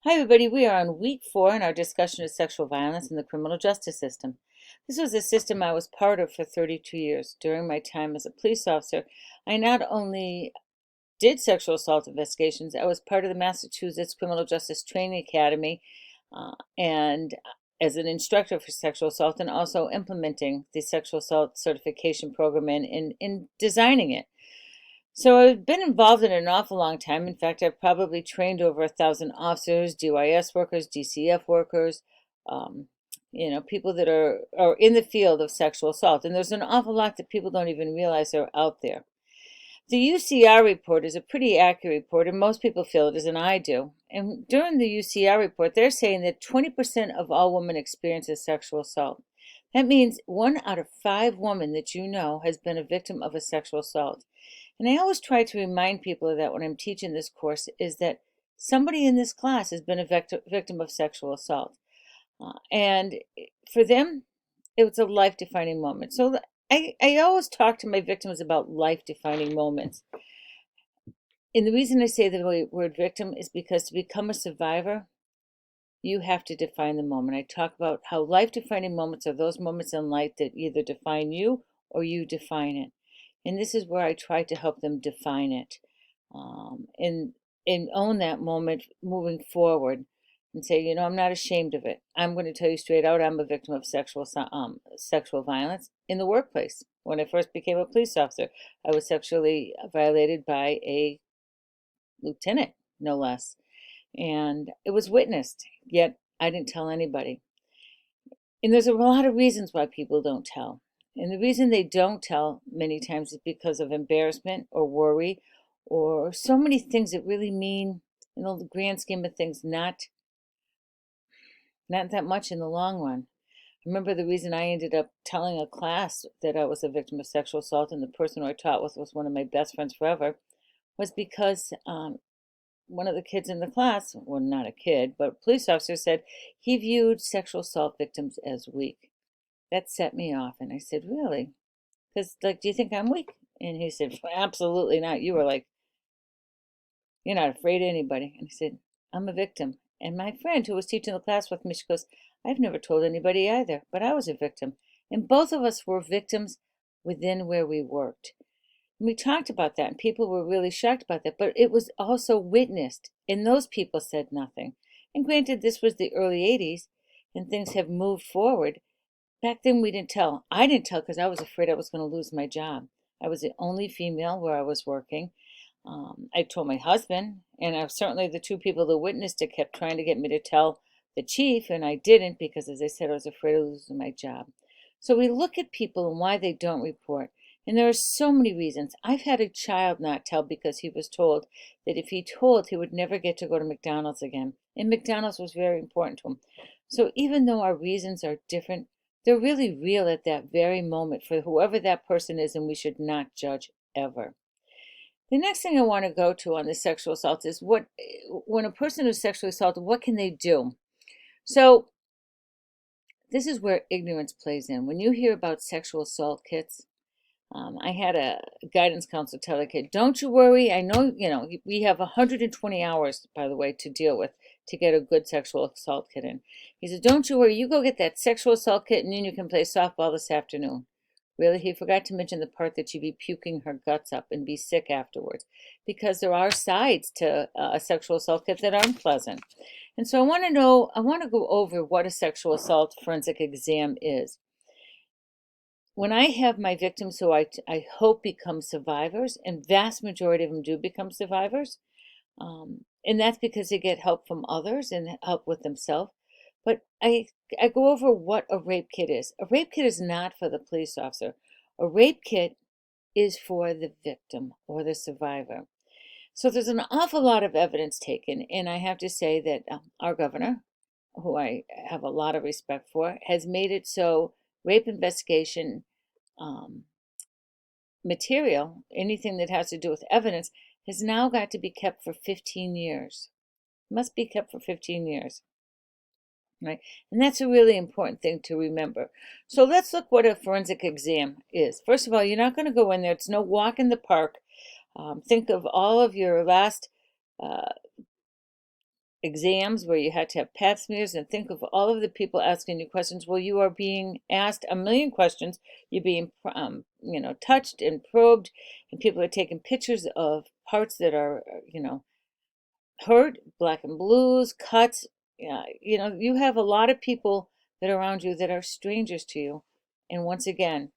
Hi, everybody. We are on week 4 in our discussion of sexual violence in the criminal justice system. This was a system I was part of for 32 years. During my time as a police officer, I not only did sexual assault investigations, I was part of the Massachusetts Criminal Justice Training Academy and as an instructor for sexual assault and also implementing the sexual assault certification program and in designing it. So I've been involved in it an awful long time. In fact, I've probably trained over 1,000 officers, DYS workers, DCF workers, um, people that are in the field of sexual assault. And there's an awful lot that people don't even realize are out there. The UCR report is a pretty accurate report, and most people feel it is, and I do. And during the UCR report, they're saying that 20% of all women experiences sexual assault. That means 1 out of 5 women that you know has been a victim of a sexual assault. And I always try to remind people of that when I'm teaching this course, is that somebody in this class has been a victim of sexual assault. And for them, it was a life-defining moment. So I always talk to my victims about life-defining moments. And the reason I say the word victim is because to become a survivor, you have to define the moment. I talk about how life-defining moments are those moments in life that either define you or you define it. And this is where I try to help them define it, and own that moment moving forward and say, I'm not ashamed of it. I'm going to tell you straight out, I'm a victim of sexual violence in the workplace. When I first became a police officer, I was sexually violated by a lieutenant, no less. And it was witnessed, yet I didn't tell anybody. And there's a lot of reasons why people don't tell. And the reason they don't tell many times is because of embarrassment or worry or so many things that really mean, in the grand scheme of things, not that much in the long run. I remember the reason I ended up telling a class that I was a victim of sexual assault, and the person who I taught with was one of my best friends forever, was because one of the kids in the class, well, not a kid, but a police officer, said he viewed sexual assault victims as weak. That set me off. And I said, really? Because, do you think I'm weak? And he said, absolutely not. You were like, you're not afraid of anybody. And I said, I'm a victim. And my friend who was teaching the class with me, she goes, I've never told anybody either, but I was a victim. And both of us were victims within where we worked. And we talked about that, and people were really shocked about that, but it was also witnessed, and those people said nothing. And granted, this was the early 80s, and things have moved forward. Back then, we didn't tell. I didn't tell because I was afraid I was going to lose my job. I was the only female where I was working. I told my husband, and certainly the 2 people that witnessed it kept trying to get me to tell the chief, and I didn't because, as I said, I was afraid of losing my job. So we look at people and why they don't report. And there are so many reasons. I've had a child not tell because he was told that if he told, he would never get to go to McDonald's again. And McDonald's was very important to him. So even though our reasons are different, they're really real at that very moment for whoever that person is, and we should not judge ever. The next thing I want to go to on the sexual assault is when a person is sexually assaulted, what can they do? So this is where ignorance plays in. When you hear about sexual assault kits, I had a guidance counselor tell a kid, don't you worry. I know, we have 120 hours, by the way, to deal with to get a good sexual assault kit in. He said, don't you worry. You go get that sexual assault kit and then you can play softball this afternoon. Really, he forgot to mention the part that she'd be puking her guts up and be sick afterwards, because there are sides to a sexual assault kit that aren't pleasant. And so I want to go over what a sexual assault forensic exam is. When I have my victims who I hope become survivors, and vast majority of them do become survivors, and that's because they get help from others and help with themselves. But I go over what a rape kit is. A rape kit is not for the police officer. A rape kit is for the victim or the survivor. So there's an awful lot of evidence taken, and I have to say that our governor, who I have a lot of respect for, has made it so rape investigation material, anything that has to do with evidence, has now got to be kept for 15 years. It must be kept for 15 years. Right? And that's a really important thing to remember. So let's look what a forensic exam is. First of all, you're not going to go in there. It's no walk in the park. Think of all of your last exams where you had to have pap smears, and think of all of the people asking you questions. Well, you are being asked a million questions. You're being, touched and probed, and people are taking pictures of parts that are, hurt, black and blues, cuts. You have a lot of people that are around you that are strangers to you. And once again,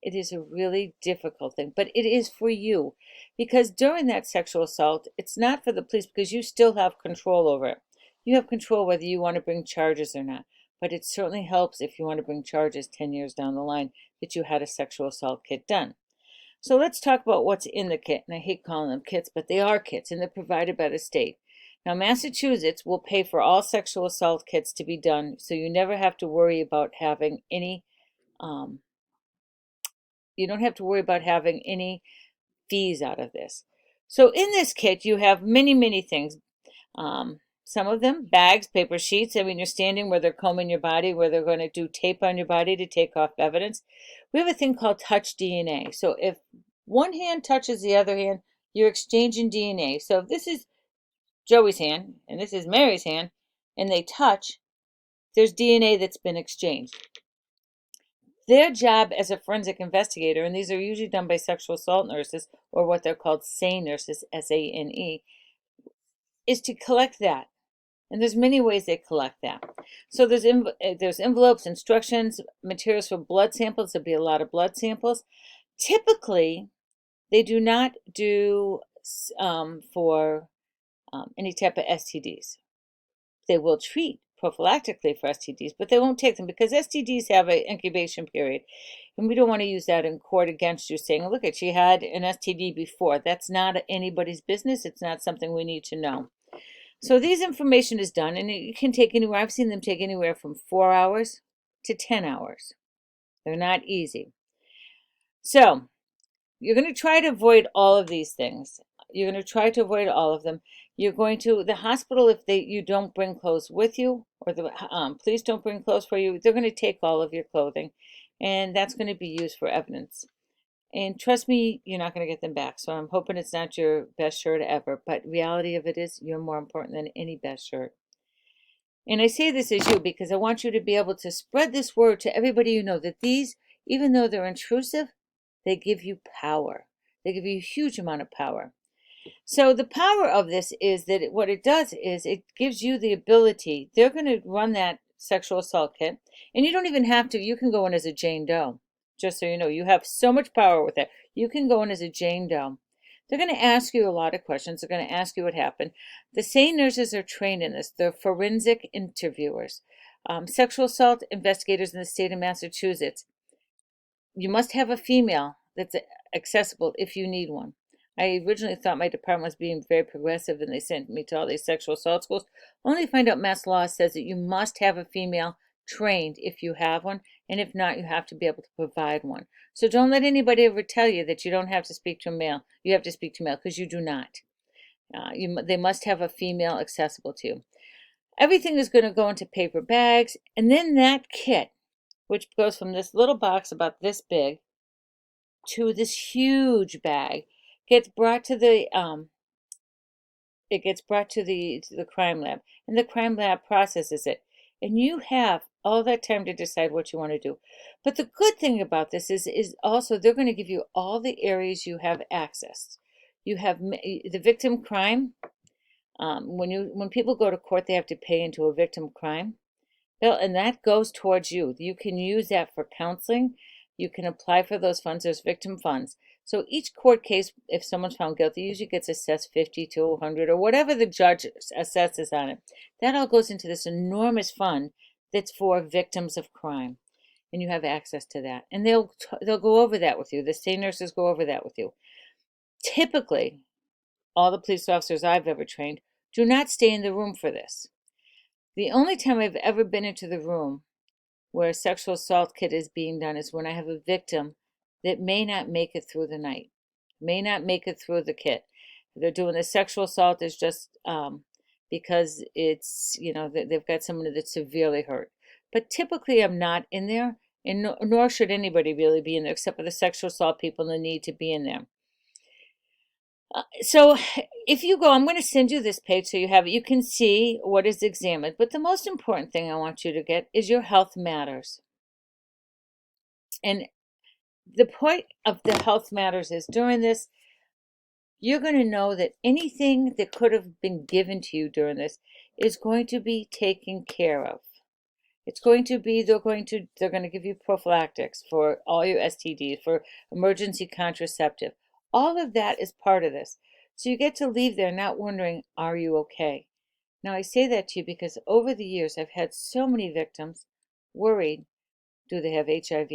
it is a really difficult thing, but it is for you, because during that sexual assault, it's not for the police because you still have control over it. You have control whether you want to bring charges or not, but it certainly helps if you want to bring charges 10 years down the line that you had a sexual assault kit done. So let's talk about what's in the kit. And I hate calling them kits, but they are kits, and they're provided by the state. Now, Massachusetts will pay for all sexual assault kits to be done, so you never have to worry about having any you don't have to worry about having any fees out of this. So in this kit, you have many, many things. Some of them, bags, paper sheets. I mean, you're standing where they're combing your body, where they're going to do tape on your body to take off evidence. We have a thing called touch DNA. So if one hand touches the other hand, you're exchanging DNA. So if this is Joey's hand and this is Mary's hand, and they touch, there's DNA that's been exchanged. Their job as a forensic investigator, and these are usually done by sexual assault nurses, or what they're called SANE nurses, SANE, is to collect that. And there's many ways they collect that. So there's envelopes, instructions, materials for blood samples. There'll be a lot of blood samples. Typically, they do not do for any type of STDs. They will treat prophylactically for STDs, but they won't take them because STDs have an incubation period. And we don't want to use that in court against you saying, look, she had an STD before. That's not anybody's business. It's not something we need to know. So these information is done, and it can take anywhere, I've seen them take anywhere from 4 hours to 10 hours. They're not easy. So you're going to try to avoid all of these things. You're going to try to avoid all of them. You're going to the hospital, if you don't bring clothes with you, or the police don't bring clothes for you, they're going to take all of your clothing, and that's going to be used for evidence. And trust me, you're not going to get them back. So I'm hoping it's not your best shirt ever, but reality of it is you're more important than any best shirt. And I say this as you because I want you to be able to spread this word to everybody you know, that these, even though they're intrusive, they give you power. They give you a huge amount of power. So the power of this is that what it does is it gives you the ability. They're going to run that sexual assault kit, and you don't even have to. You can go in as a Jane Doe, just so you know. You have so much power with it. You can go in as a Jane Doe. They're going to ask you a lot of questions. They're going to ask you what happened. The SANE nurses are trained in this. They're forensic interviewers. Sexual assault investigators in the state of Massachusetts. You must have a female that's accessible if you need one. I originally thought my department was being very progressive, and they sent me to all these sexual assault schools. Only to find out Mass law says that you must have a female trained if you have one, and if not, you have to be able to provide one. So don't let anybody ever tell you that you don't have to speak to a male. You have to speak to a male, because you do not. They must have a female accessible to you. Everything is going to go into paper bags, and then that kit, which goes from this little box about this big to this huge bag, gets brought to the crime lab, and the crime lab processes it, and you have all that time to decide what you want to do. But the good thing about this is also they're going to give you all the areas you have access. You have the victim crime. When people go to court, they have to pay into a victim crime bill, and that goes towards you. You can use that for counseling. You can apply for those funds. There's victim funds. So each court case, if someone's found guilty, usually gets assessed 50 to 100 or whatever the judge assesses on it. That all goes into this enormous fund that's for victims of crime, and you have access to that. And they'll go over that with you. The state nurses go over that with you. Typically, all the police officers I've ever trained do not stay in the room for this. The only time I've ever been into the room where a sexual assault kit is being done is when I have a victim that may not make it through the night, may not make it through the kit. They're doing the sexual assault is just because it's, they've got someone that's severely hurt. But typically I'm not in there, and nor should anybody really be in there except for the sexual assault people and the need to be in there. So if you go, I'm going to send you this page so you have it. You can see what is examined. But the most important thing I want you to get is your health matters. And the point of the health matters is during this, you're going to know that anything that could have been given to you during this is going to be taken care of. It's going to be they're going to give you prophylactics for all your STDs, for emergency contraceptive. All of that is part of this. So you get to leave there not wondering, are you okay? Now I say that to you because over the years I've had so many victims worried, do they have HIV?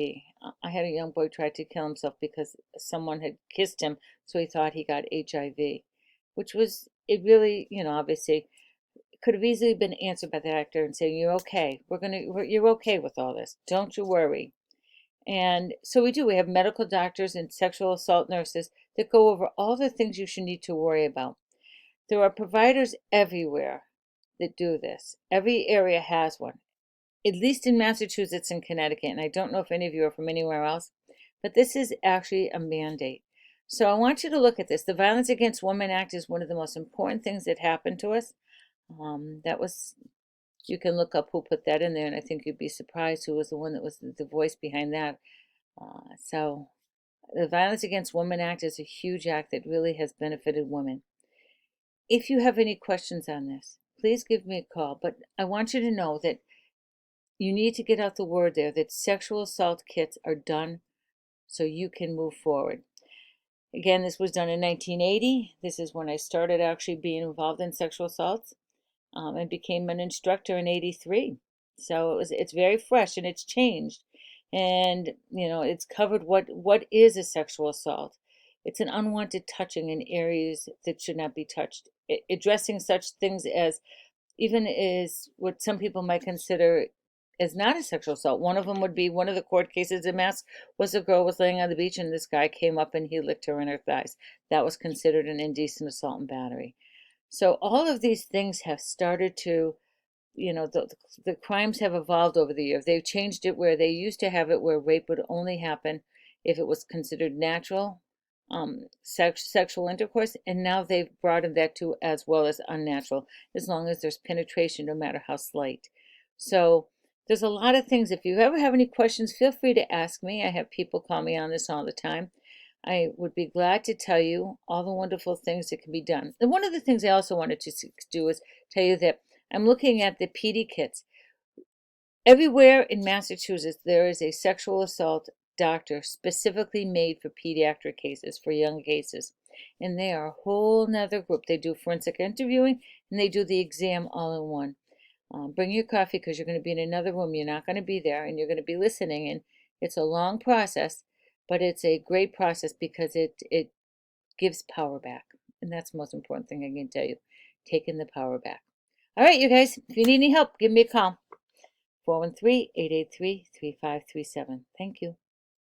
I had a young boy try to kill himself because someone had kissed him, so he thought he got HIV, which was, it really, obviously could have easily been answered by the doctor and saying, "You're okay. You're okay with all this. Don't you worry." And so we do. We have medical doctors and sexual assault nurses that go over all the things you should need to worry about. There are providers everywhere that do this. Every area has one, at least in Massachusetts and Connecticut. And I don't know if any of you are from anywhere else, but this is actually a mandate. So I want you to look at this. The Violence Against Women Act is one of the most important things that happened to us. That was, you can look up who put that in there, and I think you'd be surprised who was the one that was the voice behind that. So the Violence Against Women Act is a huge act that really has benefited women. If you have any questions on this, please give me a call. But I want you to know that you need to get out the word there that sexual assault kits are done so you can move forward. Again, this was done in 1980. This is when I started actually being involved in sexual assaults. And became an instructor in '83. So it's very fresh and it's changed, and it's covered what is a sexual assault. It's an unwanted touching in areas that should not be touched, addressing such things as even is what some people might consider as not a sexual assault. One of them would be one of the court cases in Mass was a girl was laying on the beach and this guy came up and he licked her in her thighs. That was considered an indecent assault and battery. So all of these things have started to, the crimes have evolved over the years. They've changed it where they used to have it where rape would only happen if it was considered natural, sexual intercourse, and now they've broadened that to as well as unnatural, as long as there's penetration, no matter how slight. So there's a lot of things. If you ever have any questions, feel free to ask me. I have people call me on this all the time. I would be glad to tell you all the wonderful things that can be done. And one of the things I also wanted to do is tell you that I'm looking at the PD kits. Everywhere in Massachusetts, there is a sexual assault doctor specifically made for pediatric cases, for young cases. And they are a whole nother group. They do forensic interviewing and they do the exam all in one. Bring your coffee because you're going to be in another room. You're not going to be there and you're going to be listening. And it's a long process, but it's a great process because it gives power back. And that's the most important thing I can tell you, taking the power back. All right, you guys, if you need any help, give me a call. 413-883-3537. Thank you.